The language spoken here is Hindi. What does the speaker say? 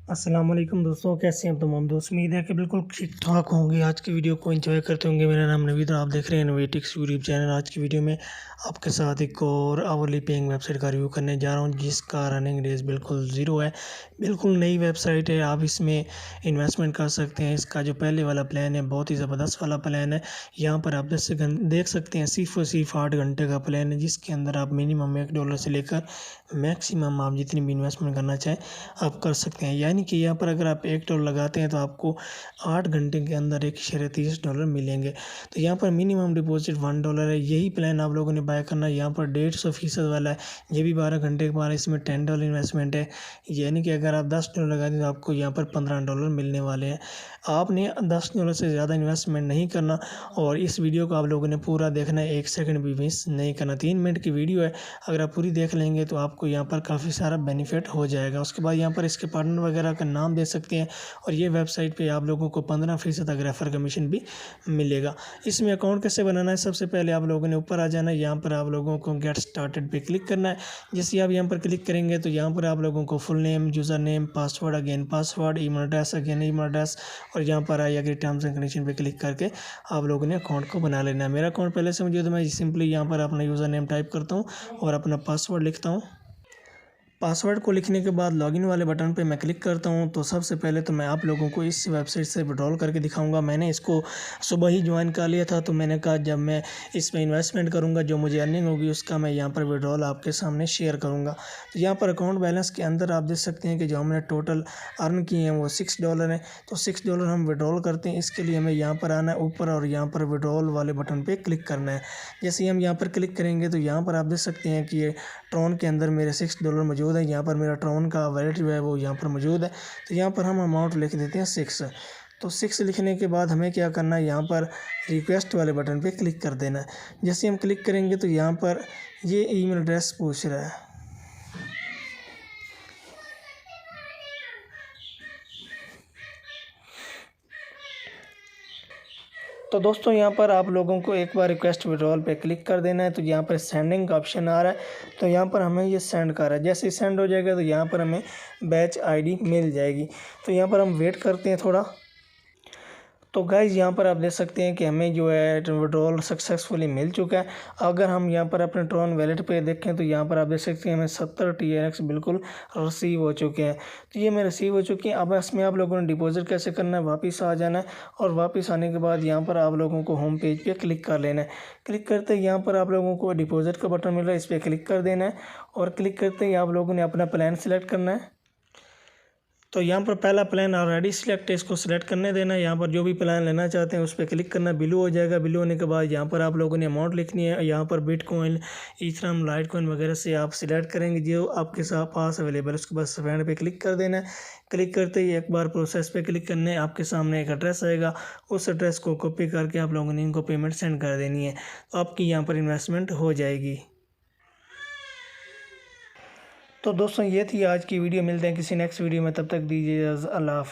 अस्सलाम वालेकुम दोस्तों, कैसे हैं तमाम दोस्त। उम्मीद है कि बिल्कुल ठीक ठाक होंगे। आज की वीडियो को एंजॉय करते होंगे। मेरा नाम नवीद और आप देख रहे हैं नवेद यूट्यूब चैनल। आज की वीडियो में आपके साथ एक और आवरली पेइंग वेबसाइट का रिव्यू करने जा रहा हूं, जिसका रनिंग डेज बिल्कुल ज़ीरो है। बिल्कुल नई वेबसाइट है, आप इसमें इन्वेस्टमेंट कर सकते हैं। इसका जो पहले वाला प्लान है बहुत ही ज़बरदस्त वाला प्लान है। यहाँ पर आप देख सकते हैं सिर्फ और सिर्फ 8 घंटे का प्लान है, जिसके अंदर आप मिनिमम $1 से लेकर मैक्सिमम आप जितनी भी इन्वेस्टमेंट करना चाहें आप कर सकते हैं। यानी कि यहाँ पर अगर आप $1 लगाते हैं तो आपको 8 घंटे के अंदर $1.30 मिलेंगे। तो यहाँ पर मिनिमम डिपॉजिट $1 है। यही प्लान आप लोगों ने बाय करना है। यहाँ पर 150% वाला है, ये भी 12 घंटे के बाद। इसमें $10 इन्वेस्टमेंट है, यानी कि अगर आप $10 लगाते हैं तो आपको यहाँ पर $15 मिलने वाले हैं। आपने $10 से ज़्यादा इन्वेस्टमेंट नहीं करना और इस वीडियो को आप लोगों ने पूरा देखना है, 1 सेकंड भी मिस नहीं करना। 3 मिनट की वीडियो है, अगर आप पूरी देख लेंगे तो आपको यहाँ पर काफ़ी सारा बेनिफिट हो जाएगा। उसके बाद यहाँ पर इसके पार्टनर वगैरह का नाम दे सकते हैं और ये वेबसाइट पे आप लोगों को 15% तक रेफर कमीशन भी मिलेगा। इसमें अकाउंट कैसे बनाना है, सबसे पहले आप लोगों ने ऊपर आ जाना है। यहाँ पर आप लोगों को गेट स्टार्टेड पे क्लिक करना है। जैसे आप यहाँ पर क्लिक करेंगे तो यहाँ पर आप लोगों को full name, user name, password, again password, email address, again email address और यहाँ पर I agree terms and condition पे क्लिक करके आप लोगों ने अकाउंट को बना लेना है। मेरा अकाउंट पहले से मौजूद है, मैं सिंपली यहाँ पर अपना यूज़र नेम टाइप करता हूँ और अपना पासवर्ड लिखता हूँ। पासवर्ड को लिखने के बाद लॉगिन वाले बटन पे मैं क्लिक करता हूँ। तो सबसे पहले तो मैं आप लोगों को इस वेबसाइट से विड्रॉल करके दिखाऊंगा। मैंने इसको सुबह ही ज्वाइन कर लिया था, तो मैंने कहा जब मैं इसमें इन्वेस्टमेंट करूँगा जो मुझे अर्निंग होगी उसका मैं यहाँ पर विड्रॉल आपके सामने शेयर करूँगा। तो यहाँ पर अकाउंट बैलेंस के अंदर आप देख सकते हैं कि जो हमने टोटल अर्न किए हैं वो $6 है। तो $6 हम विड्रॉल करते हैं। इसके लिए हमें यहाँ पर आना है ऊपर और यहाँ पर विड्रॉल वाले बटन पर क्लिक करना है। जैसे ही हम यहाँ पर क्लिक करेंगे तो यहाँ पर आप देख सकते हैं कि ये ट्रॉन के अंदर मेरे $6 मौजूद है। यहाँ पर मेरा ट्रॉन का वैलेट जो है वो यहाँ पर मौजूद है। तो यहाँ पर हम अमाउंट लिख देते हैं 6। तो 6 लिखने के बाद हमें क्या करना है, यहाँ पर रिक्वेस्ट वाले बटन पे क्लिक कर देना है। जैसे हम क्लिक करेंगे तो यहाँ पर ये ईमेल एड्रेस पूछ रहा है। तो दोस्तों यहाँ पर आप लोगों को एक बार रिक्वेस्ट विड्रॉल पे क्लिक कर देना है। तो यहाँ पर सेंडिंग का ऑप्शन आ रहा है, तो यहाँ पर हमें ये सेंड कर रहा है। जैसे ही सेंड हो जाएगा तो यहाँ पर हमें बैच आईडी मिल जाएगी। तो यहाँ पर हम वेट करते हैं थोड़ा। तो गाइज़ यहाँ पर आप देख सकते हैं कि हमें जो है विड्रॉल सक्सेसफुली मिल चुका है। अगर हम यहाँ पर अपने ट्रॉन वैलेट पे देखें तो यहाँ पर आप देख सकते हैं हमें 70 TRX बिल्कुल रिसीव हो चुके हैं। तो ये मैं रिसीव हो चुकी हैं। अब इसमें आप लोगों ने डिपॉजिट कैसे करना है, वापस आ जाना है और वापस आने के बाद यहाँ पर आप लोगों को होम पेज पर क्लिक कर लेना है। क्लिक करते ही यहाँ पर आप लोगों को डिपॉजिट का बटन मिल रहा है, इस पर क्लिक कर देना है और क्लिक करते ही आप लोगों ने अपना प्लान सेलेक्ट करना है। तो यहाँ पर पहला प्लान ऑलरेडी सिलेक्ट है, इसको सिलेक्ट करने देना है। यहाँ पर जो भी प्लान लेना चाहते हैं उस पर क्लिक करना, बिलो हो जाएगा। बिलो होने के बाद यहाँ पर आप लोगों ने अमाउंट लिखनी है। यहाँ पर बिटकॉइन, ईथरम, लाइटकॉइन वगैरह से आप सिलेक्ट करेंगे जो आपके साथ पास अवेलेबल है। उसके बाद स्पेंड पे क्लिक कर देना है। क्लिक करते ही एक बार प्रोसेस पे क्लिक करने आपके सामने एक एड्रेस आएगा, उस एड्रेस को कॉपी करके आप लोगों ने इनको पेमेंट सेंड कर देनी है। तो आपकी यहाँ पर इन्वेस्टमेंट हो जाएगी। तो दोस्तों ये थी आज की वीडियो। मिलते हैं किसी नेक्स्ट वीडियो में, तब तक दीजिए अल्लाह हाफिज़।